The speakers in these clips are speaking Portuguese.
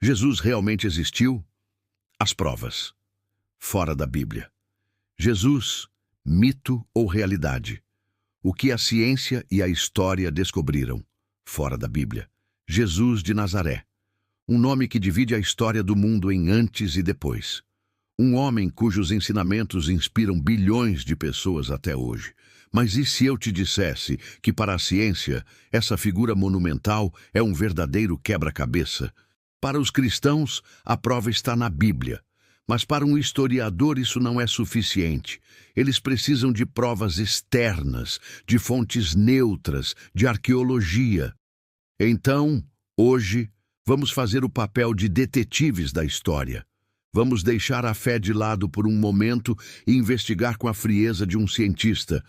Jesus realmente existiu? As provas. Fora da Bíblia. Jesus, mito ou realidade? O que a ciência e a história descobriram? Fora da Bíblia. Jesus de Nazaré. Um nome que divide a história do mundo em antes e depois. Um homem cujos ensinamentos inspiram bilhões de pessoas até hoje. Mas e se eu te dissesse que para a ciência, essa figura monumental é um verdadeiro quebra-cabeça? Para os cristãos, a prova está na Bíblia. Mas para um historiador isso não é suficiente. Eles precisam de provas externas, de fontes neutras, de arqueologia. Então, hoje, vamos fazer o papel de detetives da história. Vamos deixar a fé de lado por um momento e investigar com a frieza de um cientista.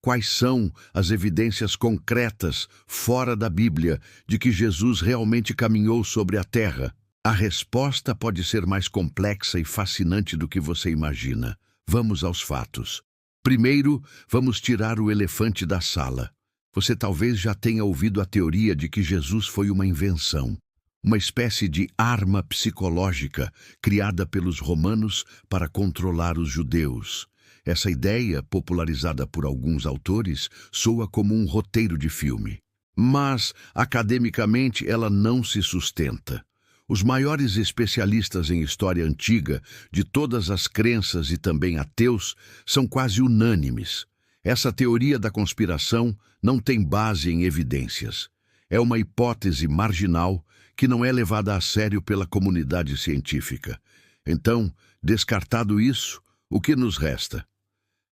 Quais são as evidências concretas, fora da Bíblia, de que Jesus realmente caminhou sobre a terra? A resposta pode ser mais complexa e fascinante do que você imagina. Vamos aos fatos. Primeiro, vamos tirar o elefante da sala. Você talvez já tenha ouvido a teoria de que Jesus foi uma invenção. Uma espécie de arma psicológica criada pelos romanos para controlar os judeus. Essa ideia, popularizada por alguns autores, soa como um roteiro de filme. Mas, academicamente, ela não se sustenta. Os maiores especialistas em história antiga, de todas as crenças e também ateus, são quase unânimes. Essa teoria da conspiração não tem base em evidências. É uma hipótese marginal que não é levada a sério pela comunidade científica. Então, descartado isso, o que nos resta?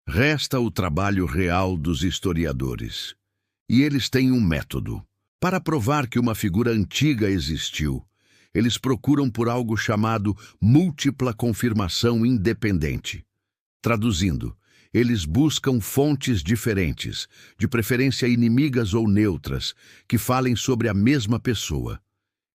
Resta o trabalho real dos historiadores. E eles têm um método. Para provar que uma figura antiga existiu, eles procuram por algo chamado múltipla confirmação independente. Traduzindo, eles buscam fontes diferentes, de preferência inimigas ou neutras, que falem sobre a mesma pessoa.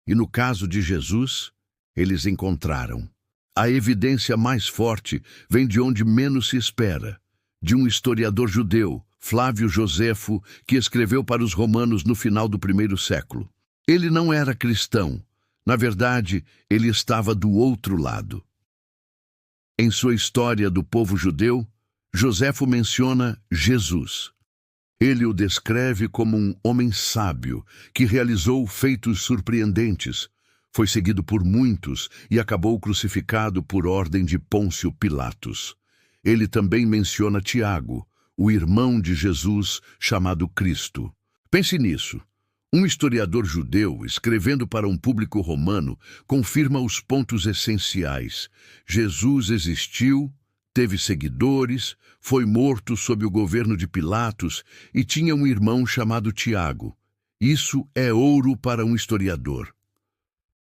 E no caso de Jesus, eles encontraram. A evidência mais forte vem de onde menos se espera, de um historiador judeu, Flávio Joséfo, que escreveu para os romanos no final do primeiro século. Ele não era cristão. Na verdade, ele estava do outro lado. Em sua história do povo judeu, Joséfo menciona Jesus. Ele o descreve como um homem sábio, que realizou feitos surpreendentes. Foi seguido por muitos e acabou crucificado por ordem de Pôncio Pilatos. Ele também menciona Tiago, o irmão de Jesus, chamado Cristo. Pense nisso. Um historiador judeu, escrevendo para um público romano, confirma os pontos essenciais. Jesus existiu, teve seguidores, foi morto sob o governo de Pilatos e tinha um irmão chamado Tiago. Isso é ouro para um historiador.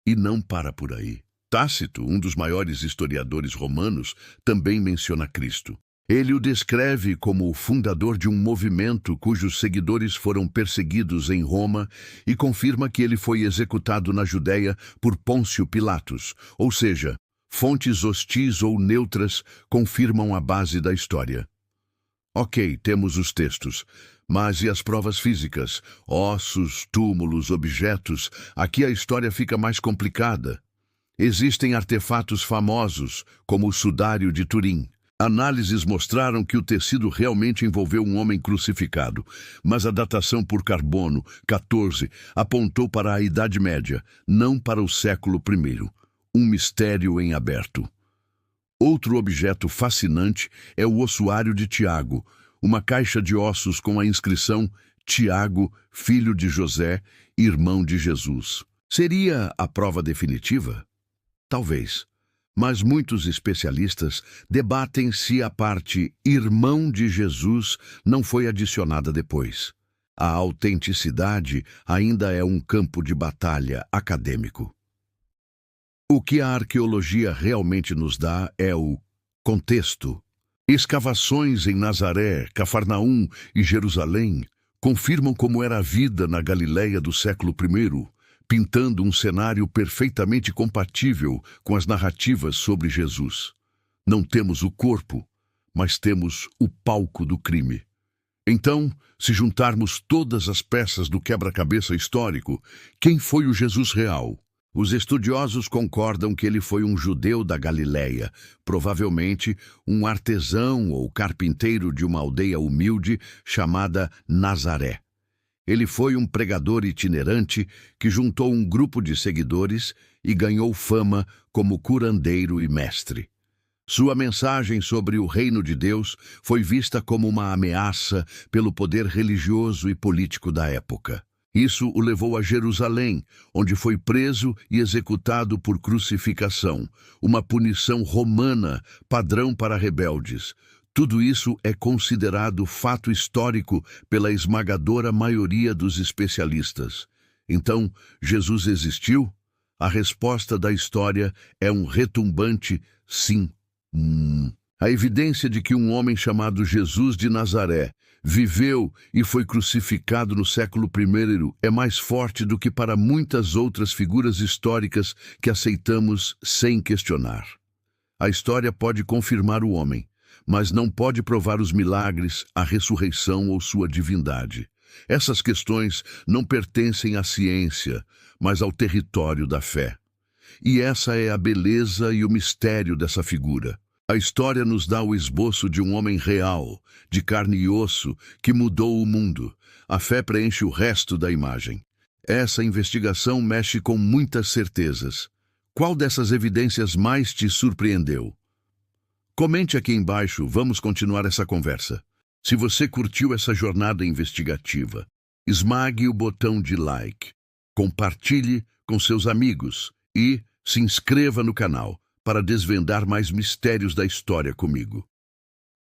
E não para por aí. Tácito, um dos maiores historiadores romanos, também menciona Cristo. Ele o descreve como o fundador de um movimento cujos seguidores foram perseguidos em Roma e confirma que ele foi executado na Judéia por Pôncio Pilatos, ou seja, fontes hostis ou neutras confirmam a base da história. Ok, temos os textos, mas e as provas físicas? Ossos, túmulos, objetos? Aqui a história fica mais complicada. Existem artefatos famosos, como o sudário de Turim. Análises mostraram que o tecido realmente envolveu um homem crucificado, mas a datação por carbono, 14, apontou para a Idade Média, não para o século I. Um mistério em aberto. Outro objeto fascinante é o ossuário de Tiago, uma caixa de ossos com a inscrição Tiago, filho de José, irmão de Jesus. Seria a prova definitiva? Talvez. Mas muitos especialistas debatem se a parte irmão de Jesus não foi adicionada depois. A autenticidade ainda é um campo de batalha acadêmico. O que a arqueologia realmente nos dá é o contexto. Escavações em Nazaré, Cafarnaum e Jerusalém confirmam como era a vida na Galileia do século I, pintando um cenário perfeitamente compatível com as narrativas sobre Jesus. Não temos o corpo, mas temos o palco do crime. Então, se juntarmos todas as peças do quebra-cabeça histórico, quem foi o Jesus real? Os estudiosos concordam que ele foi um judeu da Galiléia, provavelmente um artesão ou carpinteiro de uma aldeia humilde chamada Nazaré. Ele foi um pregador itinerante que juntou um grupo de seguidores e ganhou fama como curandeiro e mestre. Sua mensagem sobre o reino de Deus foi vista como uma ameaça pelo poder religioso e político da época. Isso o levou a Jerusalém, onde foi preso e executado por crucificação, uma punição romana padrão para rebeldes. Tudo isso é considerado fato histórico pela esmagadora maioria dos especialistas. Então, Jesus existiu? A resposta da história é um retumbante sim. A evidência de que um homem chamado Jesus de Nazaré viveu e foi crucificado no século I é mais forte do que para muitas outras figuras históricas que aceitamos sem questionar. A história pode confirmar o homem, mas não pode provar os milagres, a ressurreição ou sua divindade. Essas questões não pertencem à ciência, mas ao território da fé. E essa é a beleza e o mistério dessa figura. A história nos dá o esboço de um homem real, de carne e osso, que mudou o mundo. A fé preenche o resto da imagem. Essa investigação mexe com muitas certezas. Qual dessas evidências mais te surpreendeu? Comente aqui embaixo, vamos continuar essa conversa. Se você curtiu essa jornada investigativa, esmague o botão de like, compartilhe com seus amigos e se inscreva no canal para desvendar mais mistérios da história comigo.